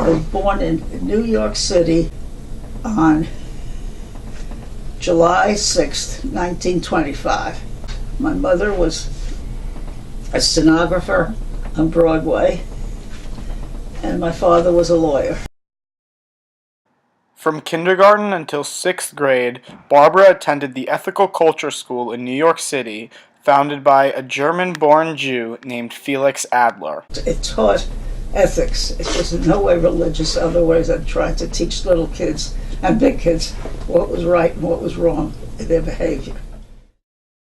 was born in New York City on July 6th, 1925. My mother was a stenographer on Broadway, and my father was a lawyer. From kindergarten until 6th grade, Barbara attended the Ethical Culture School in New York City, founded by a German-born Jew named Felix Adler. It taught ethics. It was in no way religious, other ways it tried to teach little kids and big kids what was right and what was wrong in their behavior.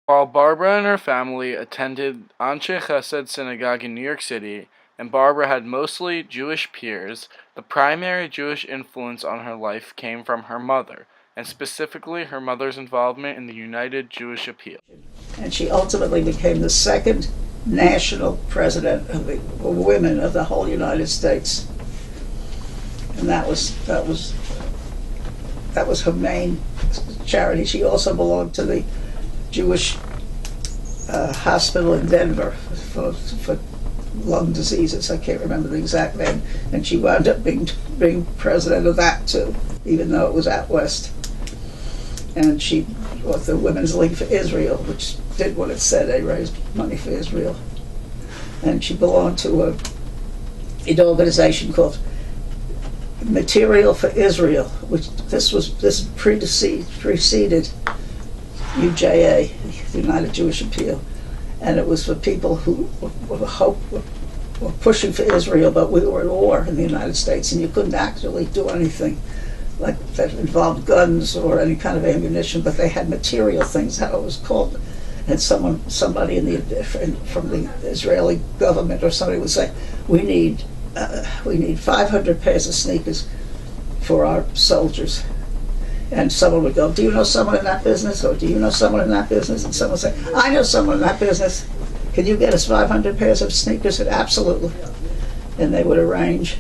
While Barbara and her family attended Anshe Chesed Synagogue in New York City, and Barbara had mostly Jewish peers, the primary Jewish influence on her life came from her mother, and specifically her mother's involvement in the United Jewish Appeal. And she ultimately became the second national president of the women of the whole United States. And that was her main charity. She also belonged to the Jewish hospital in Denver for lung diseases. I can't remember the exact name. And she wound up being president of that too, even though it was out west. And she brought the Women's League for Israel, which did what it said. They raised money for Israel. And she belonged to an organization called Material for Israel, which this preceded UJA, the United Jewish Appeal, and it was for people who were pushing for Israel, but we were at war in the United States, and you couldn't actually do anything like that involved guns or any kind of ammunition, but they had material things, how it was called. And somebody from the Israeli government or somebody would say, we need 500 pairs of sneakers for our soldiers. And someone would go, do you know someone in that business? Or do you know someone in that business? And someone would say, I know someone in that business. Can you get us 500 pairs of sneakers? And absolutely. And they would arrange,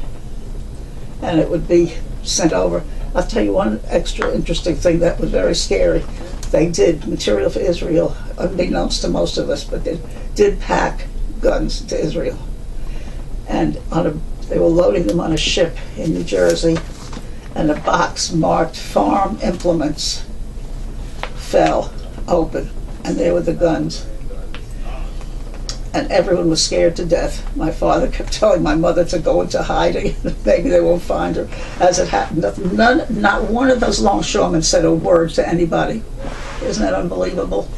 and it would be sent over. I'll tell you one extra interesting thing that was very scary. They did Material for Israel, unbeknownst to most of us, but they did pack guns to Israel. And they were loading them on a ship in New Jersey, and a box marked farm implements fell open, and there were the guns. And everyone was scared to death. My father kept telling my mother to go into hiding. Maybe they won't find her. As it happened, not one of those longshoremen said a word to anybody. Isn't that unbelievable?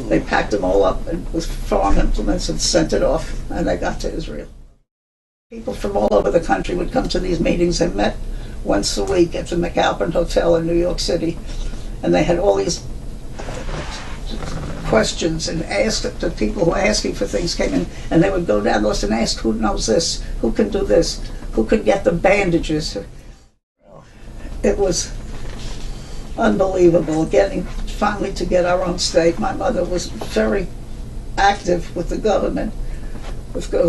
They packed them all up with farm implements and sent it off, and they got to Israel. People from all over the country would come to these meetings. They met once a week at the McAlpin Hotel in New York City, and they had all these questions and asked the people who were asking for things came in, and they would go down the list and ask who knows this, who can do this, who can get the bandages. It was unbelievable getting finally to get our own state. My mother was very active with the government.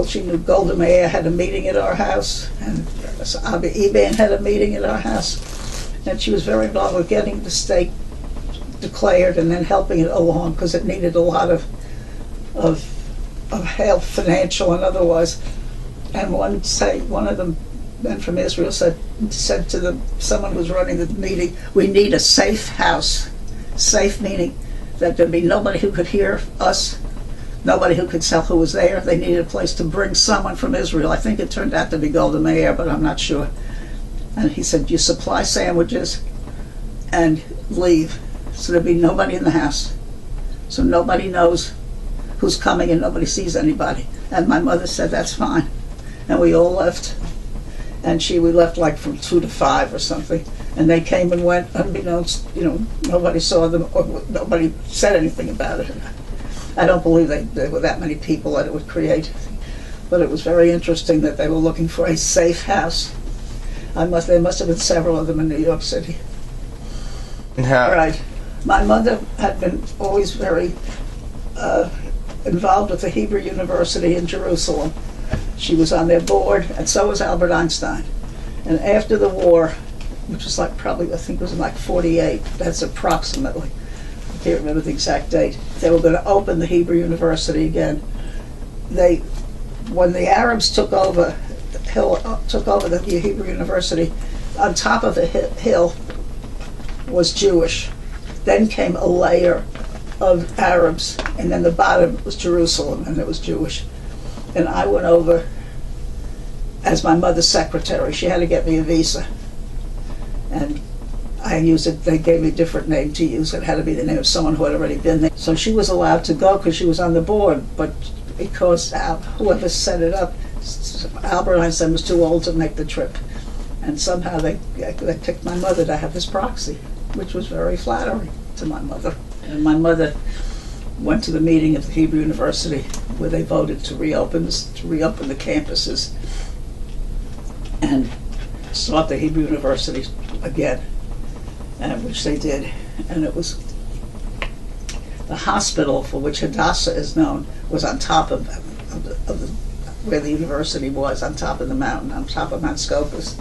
She knew Golda Meir had a meeting at our house, and Abba Eban had a meeting at our house, and she was very involved with getting the state declared and then helping it along because it needed a lot of help, financial and otherwise. And one of the men from Israel said to someone who was running the meeting, we need a safe house. Safe meaning that there'd be nobody who could hear us, nobody who could tell who was there. They needed a place to bring someone from Israel. I think it turned out to be Golda Meir, but I'm not sure. And he said, you supply sandwiches and leave. So there'd be nobody in the house. So nobody knows who's coming and nobody sees anybody. And my mother said, that's fine. And we all left. And we left like from 2 to 5 or something. And they came and went unbeknownst, nobody saw them or nobody said anything about it. I don't believe there were that many people that it would create. But it was very interesting that they were looking for a safe house. There must have been several of them in New York City. Yeah. Right. My mother had been always very involved with the Hebrew University in Jerusalem. She was on their board, and so was Albert Einstein. And after the war, which was I think it was like 48, that's approximately, I can't remember the exact date, they were going to open the Hebrew University again. When the Arabs took over hill, took over the Hebrew University. On top of the hill was Jewish. Then came a layer of Arabs, and then the bottom was Jerusalem, and it was Jewish. And I went over as my mother's secretary. She had to get me a visa, and I used it. They gave me a different name to use. It had to be the name of someone who had already been there. So she was allowed to go because she was on the board, but because whoever set it up, Albert Einstein was too old to make the trip, and somehow they picked my mother to have this proxy, which was very flattering to my mother. And my mother went to the meeting of the Hebrew University where they voted to reopen the campuses and start the Hebrew University again, and which they did. And it was the hospital for which Hadassah is known was on top of where the university was, on top of the mountain, on top of Mount Scopus.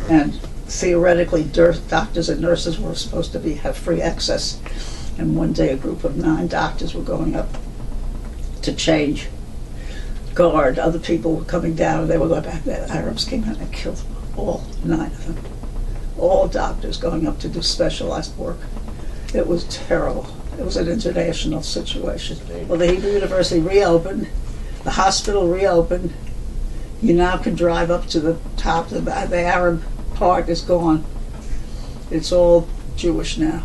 And theoretically, doctors and nurses were supposed to have free access. And one day a group of 9 doctors were going up to change guard. Other people were coming down, and they were going back. The Arabs came out and killed all 9 of them. All doctors going up to do specialized work. It was terrible. It was an international situation. Well, the Hebrew University reopened. The hospital reopened. You now can drive up to the top. The Arab part is gone. It's all Jewish now.